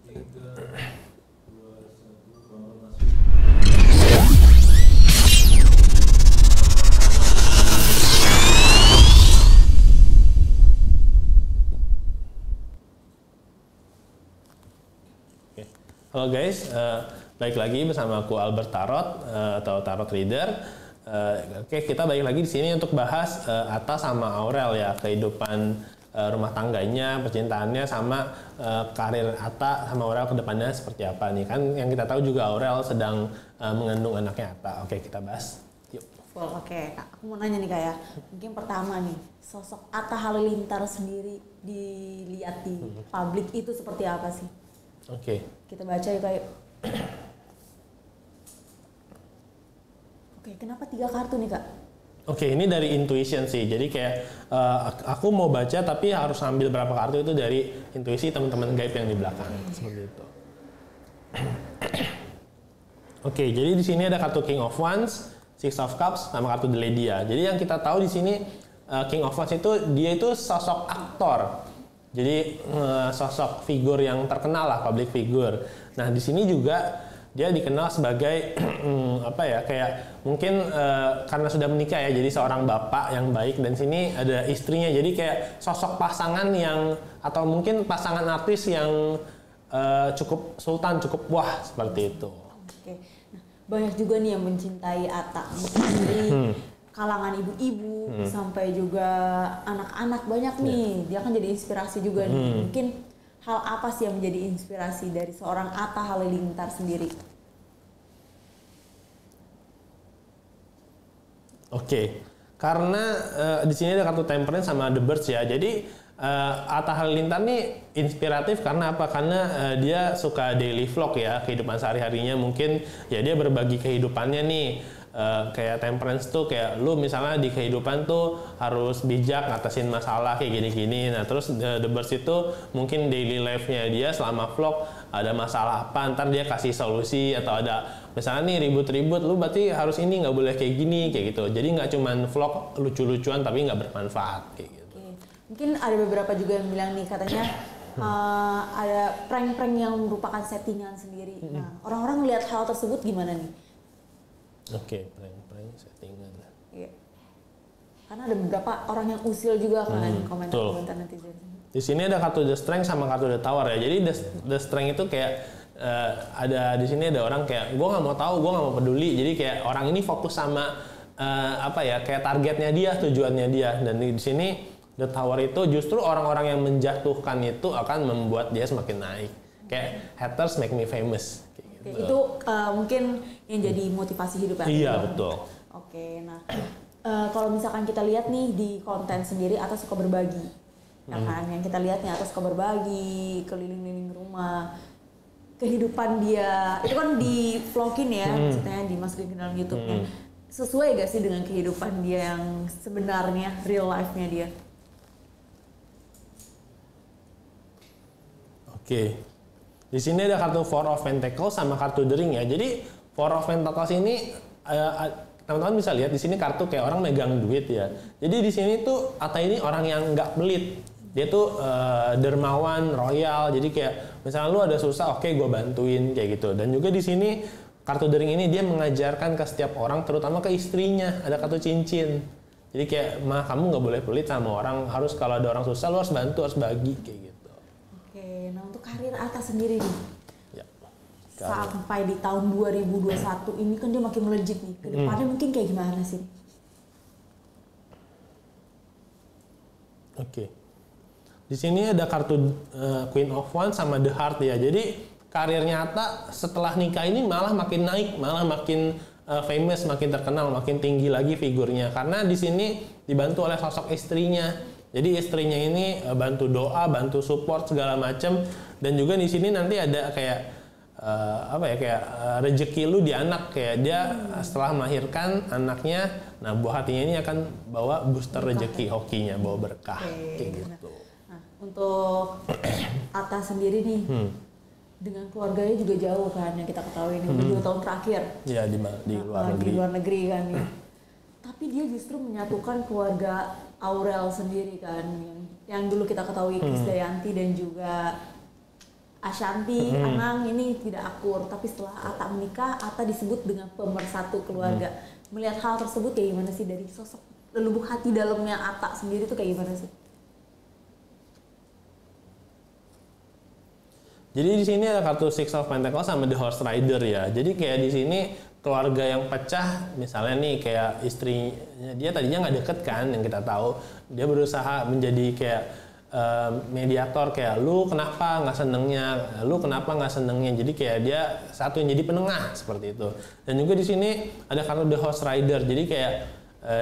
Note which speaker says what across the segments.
Speaker 1: Halo guys, balik lagi bersama aku Albert Tarot atau Tarot Reader. Oke, kita balik lagi di sini untuk bahas Atta sama Aurel ya, kehidupan rumah tangganya, percintaannya, sama karir Atta sama Aurel ke depannya seperti apa nih. Kan yang kita tahu juga Aurel sedang mengandung anaknya Atta. Oke, kita bahas. Yuk.
Speaker 2: Oke, Kak, aku mau nanya nih Kak ya. Mungkin pertama nih, sosok Atta Halilintar sendiri dilihat di publik itu seperti apa sih?
Speaker 1: Oke.
Speaker 2: Kita baca yuk kayak. Oke, kenapa 3 kartu nih Kak?
Speaker 1: Oke, ini dari intuition sih. Jadi kayak aku mau baca tapi harus ambil berapa kartu itu dari intuisi teman-teman gaib yang di belakang. Seperti itu. Oke, jadi di sini ada kartu King of Wands, Six of Cups, sama kartu The Lady ya. Jadi yang kita tahu di sini King of Wands itu dia itu sosok aktor. Jadi sosok figur yang terkenal lah, public figure. Nah, di sini juga dia dikenal sebagai apa ya, kayak mungkin karena sudah menikah ya, jadi seorang bapak yang baik, dan sini ada istrinya. Jadi kayak sosok pasangan yang, atau mungkin pasangan artis yang cukup sultan, cukup wah seperti itu.
Speaker 2: Oke. Nah, banyak juga nih yang mencintai Atta, dari kalangan ibu-ibu sampai juga anak-anak banyak nih. Dia kan jadi inspirasi juga nih. Mungkin hal apa sih yang menjadi inspirasi dari seorang Atta Halilintar sendiri?
Speaker 1: Oke, karena di sini ada kartu Temperance sama The Birds ya. Jadi Atta Halilintar nih inspiratif karena apa? Karena dia suka daily vlog ya, kehidupan sehari-harinya. Mungkin ya dia berbagi kehidupannya nih. Kayak Temperance tuh kayak lu misalnya di kehidupan tuh harus bijak ngatasin masalah kayak gini-gini. Nah terus The Birds itu mungkin daily life-nya dia selama vlog ada masalah apa, ntar dia kasih solusi. Atau ada misalnya nih ribut-ribut, lu berarti harus ini, nggak boleh kayak gini, kayak gitu. Jadi nggak cuman vlog lucu-lucuan tapi nggak bermanfaat kayak gitu.
Speaker 2: Mungkin ada beberapa juga yang bilang nih katanya ada prank-prank yang merupakan settingan sendiri. Nah, orang-orang melihat hal tersebut gimana nih?
Speaker 1: Oke, prank-prank settingan.
Speaker 2: Iya. Karena ada beberapa orang yang usil juga kan komentar-komentar netizen.
Speaker 1: Di sini ada kartu The Strength sama kartu The Tower ya. Jadi The Strength itu kayak ada di sini ada orang kayak gue nggak mau tahu, gue nggak mau peduli. Jadi kayak orang ini fokus sama apa ya, kayak targetnya dia, tujuannya dia. Dan di sini The Tower itu justru orang-orang yang menjatuhkan itu akan membuat dia semakin naik. Kayak haters make me famous.
Speaker 2: Itu mungkin yang jadi motivasi hidup ya?
Speaker 1: Iya, betul.
Speaker 2: Oke, nah kalau misalkan kita lihat nih di konten sendiri Atta suka berbagi, ya kan? Yang kita lihat nih Atta suka berbagi, keliling-liling rumah, kehidupan dia, itu kan di vlogin ya, maksudnya dimasukin ke dalam YouTube-nya. Sesuai gak sih dengan kehidupan dia yang sebenarnya, real life-nya dia?
Speaker 1: Oke. Di sini ada kartu Four of Pentacles sama kartu The Ring ya. Jadi Four of Pentacles ini teman-teman bisa lihat di sini kartu kayak orang megang duit ya. Jadi di sini tuh Atta ini orang yang nggak pelit. Dia tuh dermawan, royal. Jadi kayak misalnya lu ada susah, oke gue bantuin kayak gitu. Dan juga di sini kartu The Ring ini dia mengajarkan ke setiap orang, terutama ke istrinya. Ada kartu cincin. Jadi kayak mah kamu nggak boleh pelit sama orang. Harus kalau ada orang susah lu harus bantu, harus bagi kayak gitu.
Speaker 2: Oke, nah untuk karir Atta sendiri nih,
Speaker 1: ya,
Speaker 2: sampai di tahun 2021 ini kan dia makin melejit nih. Kedepannya mungkin kayak gimana sih?
Speaker 1: Oke. Di sini ada kartu Queen of Wands sama The Heart ya. Jadi karirnya Atta setelah nikah ini malah makin naik, malah makin famous, makin terkenal, makin tinggi lagi figurnya. Karena di sini dibantu oleh sosok istrinya. Jadi istrinya ini bantu doa, bantu support segala macam. Dan juga di sini nanti ada kayak apa ya, kayak rezeki lu di anak, kayak dia setelah melahirkan anaknya, nah buah hatinya ini akan bawa booster rezeki hokinya, bawa berkah kayak gitu.
Speaker 2: Nah, untuk Atta sendiri nih, dengan keluarganya juga jauh kan, yang kita ketahui ini 2 tahun terakhir.
Speaker 1: Iya, di luar negeri.
Speaker 2: Di luar negeri kan ya. Tapi dia justru menyatukan keluarga Aurel sendiri kan, yang dulu kita ketahui Krisdayanti dan juga Ashanti, Anang ini tidak akur, tapi setelah Atta menikah, Atta disebut dengan pemersatu keluarga. Melihat hal tersebut kayak gimana sih dari sosok lubuk hati dalamnya Atta sendiri tuh kayak gimana sih?
Speaker 1: Jadi di sini ada kartu Six of Pentacles sama The Horse Rider ya. Jadi kayak di sini keluarga yang pecah, misalnya nih kayak istrinya dia tadinya nggak deket kan, yang kita tahu dia berusaha menjadi kayak mediator, kayak lu kenapa nggak senengnya, jadi kayak dia satu yang jadi penengah seperti itu. Dan juga di sini ada kartu The Horse Rider, jadi kayak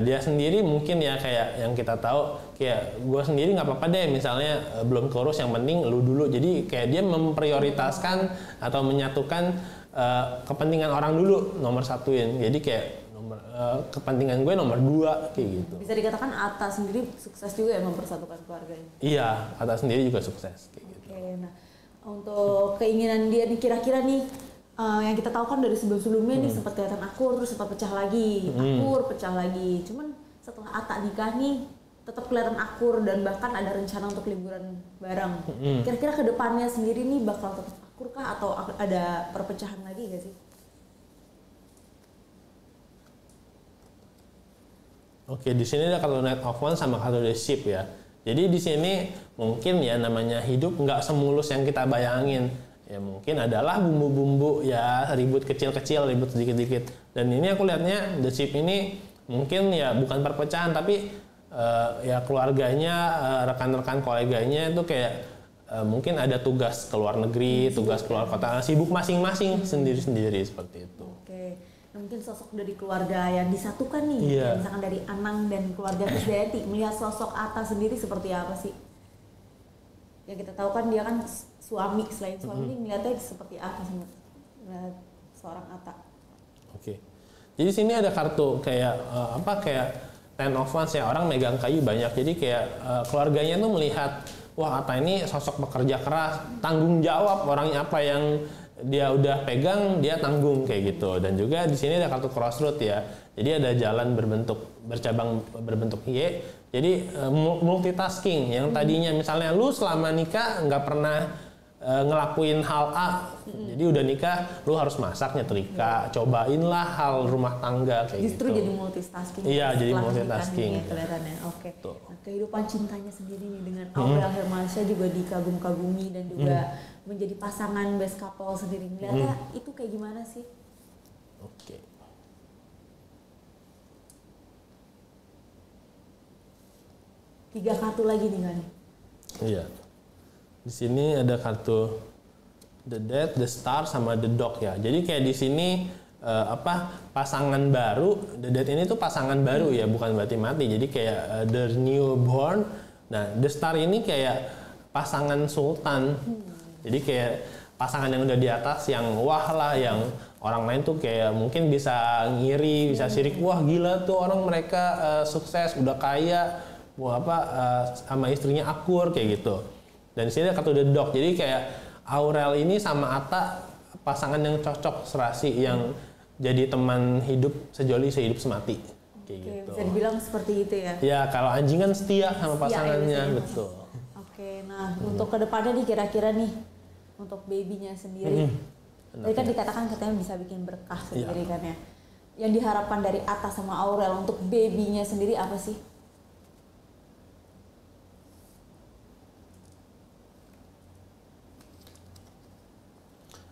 Speaker 1: dia sendiri mungkin ya kayak yang kita tahu kayak gue sendiri nggak apa-apa deh misalnya belum kurus, yang penting lu dulu. Jadi kayak dia memprioritaskan atau menyatukan kepentingan orang dulu nomor satuin. Jadi kayak kepentingan gue nomor 2 kayak gitu.
Speaker 2: Bisa dikatakan Atta sendiri sukses juga ya mempersatukan keluarganya.
Speaker 1: Iya, Atta sendiri juga sukses kayak gitu.
Speaker 2: Oke, nah untuk keinginan dia nih kira-kira nih yang kita tahu kan dari sebelum-sebelumnya nih sempat kelihatan akur, terus sempat pecah lagi, pecah lagi. Cuman setelah Atta nikah nih tetap kelihatan akur dan bahkan ada rencana untuk liburan bareng. Kira-kira ke depannya sendiri nih bakal tetap akur kah atau ada perpecahan lagi gak sih?
Speaker 1: Oke, di sini ada kartu Knight of Wands sama kartu The Ship ya. Jadi di sini mungkin ya namanya hidup nggak semulus yang kita bayangin. Ya mungkin adalah bumbu-bumbu ya, ribut kecil-kecil, ribut sedikit-sedikit. Dan ini aku lihatnya The Ship ini mungkin ya bukan perpecahan, tapi ya keluarganya, rekan-rekan koleganya itu kayak mungkin ada tugas ke luar negeri, tugas keluar kota, sibuk masing-masing sendiri-sendiri seperti itu.
Speaker 2: Oke. Nah, mungkin sosok dari keluarga yang disatukan nih, misalkan dari Anang dan keluarga Krisdayanti, melihat sosok Atta sendiri seperti apa sih? Yang kita tahu kan dia kan suami, selain suami melihatnya seperti apa sih seorang Atta?
Speaker 1: Oke. Jadi sini ada kartu kayak kayak Ten of Wands ya, orang megang kayu banyak. Jadi kayak keluarganya tuh melihat, wah Atta ini sosok pekerja keras, tanggung jawab, orangnya apa yang dia udah pegang dia tanggung kayak gitu. Dan juga di sini ada kartu Crossroad ya. Jadi ada jalan bercabang berbentuk Y. Jadi multitasking yang tadinya misalnya lu selama nikah nggak pernah ngelakuin hal A, jadi udah nikah lu harus masak, nyetrika, cobainlah hal rumah tangga kayak
Speaker 2: justru
Speaker 1: gitu.
Speaker 2: Jadi multitasking.
Speaker 1: Iya, jadi multitasking.
Speaker 2: Kelihatannya. Oke. Nah, kehidupan cintanya sendiri nih dengan Aurel Hermansyah juga dikagum-kagumi dan juga menjadi pasangan best couple sendiri. Melihatnya itu kayak gimana sih?
Speaker 1: Oke.
Speaker 2: Tiga kartu lagi nih kan?
Speaker 1: Iya. Di sini ada kartu The Death, The Star, sama The Dog ya. Jadi kayak di sini pasangan baru. The Death ini tuh pasangan baru ya, bukan berarti mati. Jadi kayak The Newborn. Nah, The Star ini kayak pasangan sultan. Jadi kayak pasangan yang udah di atas, yang wah lah, yang orang lain tuh kayak mungkin bisa ngiri, bisa sirik, wah gila tuh orang mereka sukses, udah kaya, sama istrinya akur kayak gitu. Dan di sini ada kartu The Dog. Jadi kayak Aurel ini sama Atta pasangan yang cocok serasi, yang jadi teman hidup sejoli sehidup semati kayak gitu.
Speaker 2: Bisa dibilang seperti itu ya.
Speaker 1: Ya, kalau anjing kan setia sama pasangannya, ya, betul.
Speaker 2: Oke, nah untuk kedepannya nih kira-kira nih untuk babynya sendiri. Tadi kan dikatakan katanya bisa bikin berkah sendiri kan ya. Yang diharapkan dari Atta sama Aurel untuk babynya sendiri apa sih?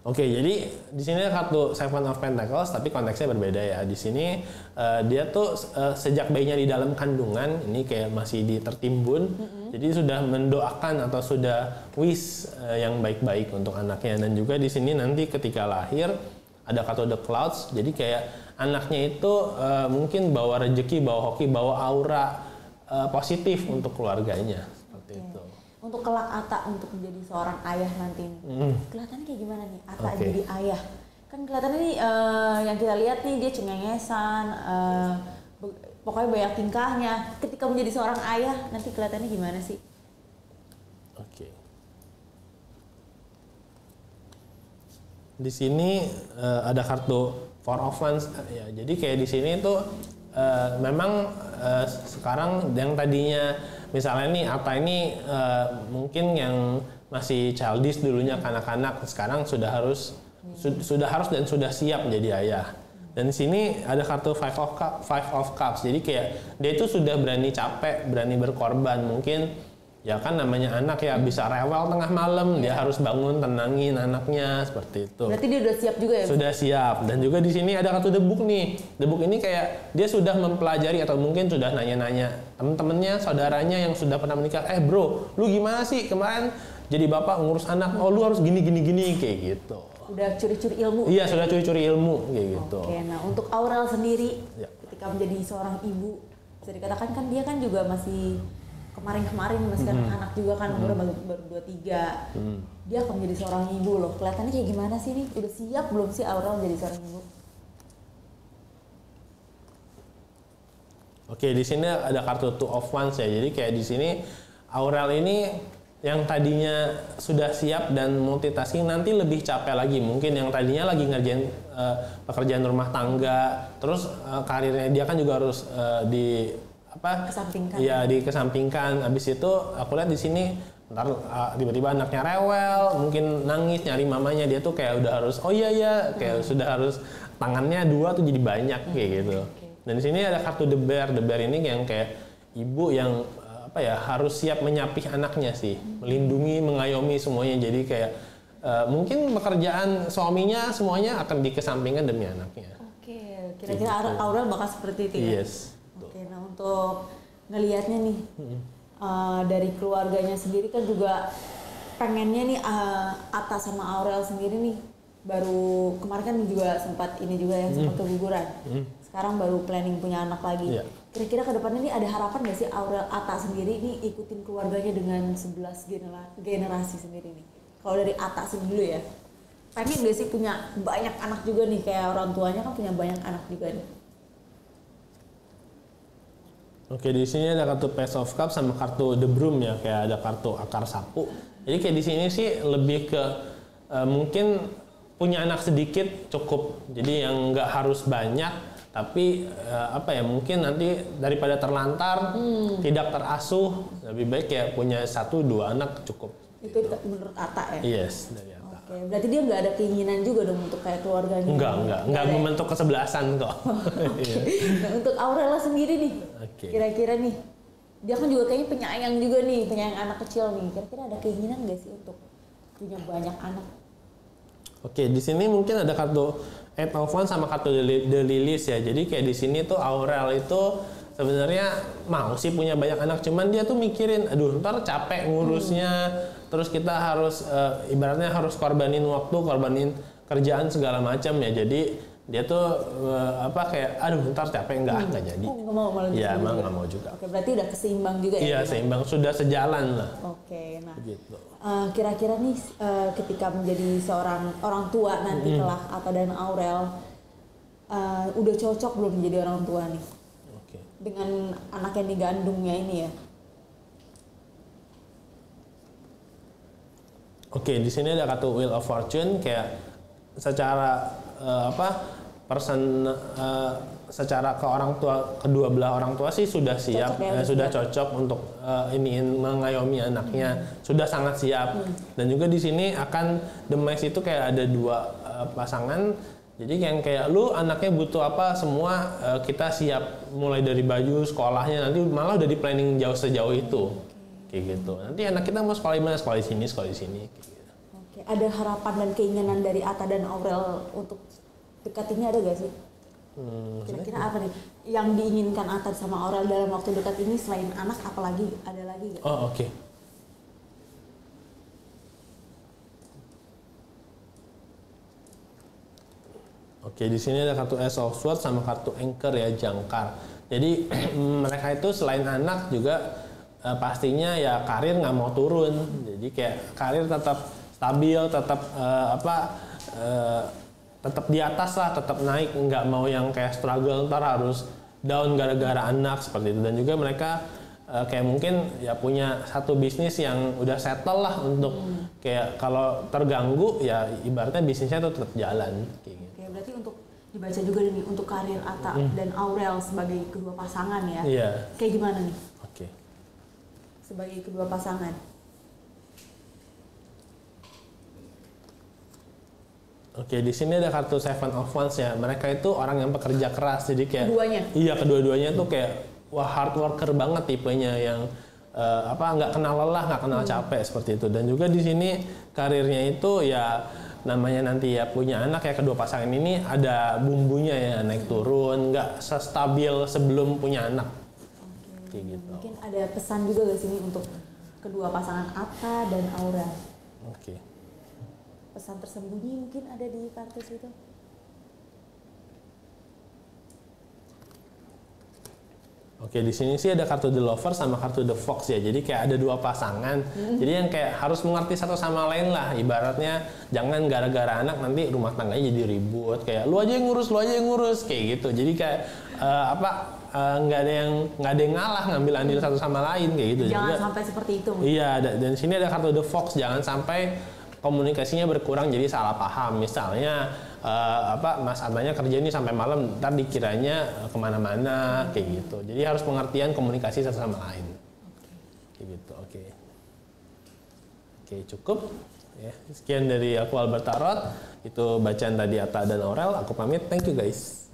Speaker 1: Oke, jadi di sini ada kartu Seven of Pentacles, tapi konteksnya berbeda ya. Di sini dia tuh sejak bayinya di dalam kandungan, ini kayak masih tertimbun, jadi sudah mendoakan atau sudah wish yang baik-baik untuk anaknya. Dan juga di sini nanti ketika lahir ada kartu The Clouds, jadi kayak anaknya itu mungkin bawa rezeki, bawa hoki, bawa aura positif untuk keluarganya, seperti itu.
Speaker 2: Untuk kelak Atta untuk menjadi seorang ayah nanti nih, kelihatannya kayak gimana nih Atta jadi ayah? Kan kelihatannya nih yang kita lihat nih dia cengengesan, pokoknya banyak tingkahnya. Ketika menjadi seorang ayah nanti kelihatannya gimana sih?
Speaker 1: Oke. Di sini ada kartu Four of Wands ya. Jadi kayak di sini tuh memang sekarang yang tadinya misalnya nih Atta ini mungkin yang masih childish dulunya kanak-kanak, sekarang sudah harus dan sudah siap menjadi ayah. Dan di sini ada kartu Five of Cups. Jadi kayak dia itu sudah berani capek, berani berkorban. Mungkin ya kan namanya anak ya bisa rewel tengah malam, dia harus bangun tenangin anaknya seperti itu.
Speaker 2: Berarti dia udah siap juga ya?
Speaker 1: Sudah siap. Dan juga di sini ada kartu The Book nih. The Book ini kayak dia sudah mempelajari atau mungkin sudah nanya-nanya temen-temennya, saudaranya yang sudah pernah menikah. Bro, lu gimana sih kemarin jadi bapak ngurus anak? Oh lu harus gini kayak gitu.
Speaker 2: Udah curi-curi ilmu?
Speaker 1: Iya, sudah curi-curi ilmu kayak gitu.
Speaker 2: Oke, nah untuk Aurel sendiri ketika menjadi seorang ibu, bisa dikatakan kan dia kan juga masih kemarin masih anak juga kan, baru 23. Dia akan menjadi seorang ibu loh. Kelihatannya kayak gimana sih nih? Udah siap belum sih Aurel menjadi seorang ibu?
Speaker 1: Oke, di sini ada kartu Two of Wands ya. Jadi kayak di sini Aurel ini yang tadinya sudah siap dan multitasking nanti lebih capek lagi. Mungkin yang tadinya lagi ngerjain pekerjaan rumah tangga, terus karirnya dia kan juga harus
Speaker 2: kesampingkan.
Speaker 1: Iya, dikesampingkan. Habis itu aku lihat di sini ntar tiba-tiba anaknya rewel, mungkin nangis nyari mamanya, dia tuh kayak udah harus kayak sudah harus tangannya dua tuh jadi banyak kayak gitu. Dan di sini ada kartu The Bear. The Bear ini yang kayak ibu yang harus siap menyapih anaknya sih, melindungi, mengayomi semuanya. Jadi kayak mungkin pekerjaan suaminya semuanya akan dikesampingkan demi anaknya.
Speaker 2: Oke, kira-kira Aurel bakal seperti itu ya?
Speaker 1: Yes.
Speaker 2: Oke, nah untuk ngelihatnya nih dari keluarganya sendiri kan juga pengennya nih Atta sama Aurel sendiri nih baru kemarin kan juga sempat keguguran. Sekarang baru planning punya anak lagi. Kira-kira ke depannya nih ada harapan nggak sih Aurel Atta sendiri nih ikutin keluarganya dengan 11 generasi sendiri nih? Kalau dari Atta sendiri dulu ya, pengen nggak sih punya banyak anak juga nih kayak orang tuanya kan punya banyak anak juga nih?
Speaker 1: Oke, di sini ada kartu Page of Cups sama kartu The Broom ya, kayak ada kartu akar sapu. Jadi kayak di sini sih lebih ke mungkin punya anak sedikit cukup. Jadi yang nggak harus banyak. Tapi mungkin nanti daripada terlantar, tidak terasuh, lebih baik ya punya 1-2 anak cukup.
Speaker 2: Itu gitu. Menurut Atta ya?
Speaker 1: Yes, dari Atta.
Speaker 2: Oke, berarti dia nggak ada keinginan juga dong untuk kayak keluarganya?
Speaker 1: Enggak membentuk kesebelasan kok.
Speaker 2: Nah, untuk Aurel sendiri nih, kira-kira nih, dia kan juga kayaknya penyayang anak kecil nih. Kira-kira ada keinginan nggak sih untuk punya banyak anak?
Speaker 1: Oke, di sini mungkin ada kartu Eight of Wands sama kartu The Lilies ya. Jadi kayak di sini tuh Aurel itu sebenarnya mau sih punya banyak anak, cuman dia tuh mikirin, aduh ntar capek ngurusnya, terus kita harus ibaratnya harus korbanin waktu, korbanin kerjaan segala macam ya. Jadi dia tuh aduh ntar capek nggak jadi.
Speaker 2: Nggak mau malah.
Speaker 1: Iya, emang nggak mau juga.
Speaker 2: Oke, berarti udah keseimbang juga ya?
Speaker 1: Iya, seimbang, sudah sejalan lah.
Speaker 2: Oke, nah
Speaker 1: gitu.
Speaker 2: Kira-kira nih ketika menjadi seorang orang tua nanti kelak Atta dan Aurel udah cocok belum menjadi orang tua nih?
Speaker 1: Oke.
Speaker 2: Dengan anak yang digandungnya ini ya?
Speaker 1: Oke, di sini ada kartu Wheel of Fortune, kayak secara secara ke orang tua, kedua belah orang tua sih sudah siap, sudah cocok untuk mengayomi anaknya, sudah sangat siap. Dan juga di sini akan The Maze itu kayak ada 2 pasangan. Jadi yang kayak lu anaknya butuh apa semua kita siap, mulai dari baju, sekolahnya, nanti malah udah di planning sejauh itu. Kayak gitu. Nanti anak kita mau sekolah di mana? Sekolah di sini, sekolah di sini. Kayak gitu.
Speaker 2: Oke, ada harapan dan keinginan dari Atta dan Aurel untuk dekat ini ada gak sih? Kira-kira apa nih yang diinginkan Atta sama Aurel dalam waktu dekat ini selain anak, apalagi ada lagi gak?
Speaker 1: Oh, oke. Oke, di sini ada kartu Ace of Swords sama kartu Anchor ya, jangkar. Jadi mereka itu selain anak juga pastinya ya karir nggak mau turun. Jadi kayak karir tetap stabil, tetap tetap di atas lah, tetap naik, nggak mau yang kayak struggle ntar harus down gara-gara anak seperti itu. Dan juga mereka kayak mungkin ya punya satu bisnis yang udah settle lah untuk kayak kalau terganggu ya ibaratnya bisnisnya tuh tetap jalan kayak gitu.
Speaker 2: Oke, berarti untuk dibaca juga nih untuk karir Atta dan Aurel sebagai kedua pasangan ya.
Speaker 1: Iya.
Speaker 2: Kayak gimana nih?
Speaker 1: Oke.
Speaker 2: Sebagai kedua pasangan.
Speaker 1: Oke, di sini ada kartu Seven of Wands ya. Mereka itu orang yang pekerja keras, jadi kayak
Speaker 2: Keduanya?
Speaker 1: Iya, kedua-duanya tuh kayak wah hard worker banget tipenya yang nggak kenal lelah, nggak kenal capek seperti itu. Dan juga di sini karirnya itu ya namanya nanti ya punya anak ya, kedua pasangan ini ada bumbunya ya, naik turun, nggak stabil sebelum punya anak.
Speaker 2: Oke.
Speaker 1: Kayak gitu.
Speaker 2: Mungkin ada pesan juga gak sini untuk kedua pasangan Atta dan Aura?
Speaker 1: Oke.
Speaker 2: Pesan tersembunyi mungkin ada di kartu situ.
Speaker 1: Oke, di sini sih ada kartu The Lover sama kartu The Fox ya. Jadi kayak ada dua pasangan. Jadi yang kayak harus mengerti satu sama lain lah. Ibaratnya jangan gara-gara anak nanti rumah tangganya jadi ribut. Kayak lu aja yang ngurus kayak gitu. Jadi kayak nggak ada yang ngalah ngambil andil satu sama lain kayak gitu.
Speaker 2: Jangan
Speaker 1: juga,
Speaker 2: sampai seperti itu.
Speaker 1: Iya, dan di sini ada kartu The Fox. Jangan sampai komunikasinya berkurang jadi salah paham. Misalnya Mas Atanya kerja ini sampai malam, ntar dikiranya kemana-mana kayak gitu. Jadi harus pengertian komunikasi satu sama lain. Kayak gitu. Oke, cukup. Ya, sekian dari aku Albert Tarot. Itu bacaan tadi Atta dan Aurel. Aku pamit. Thank you guys.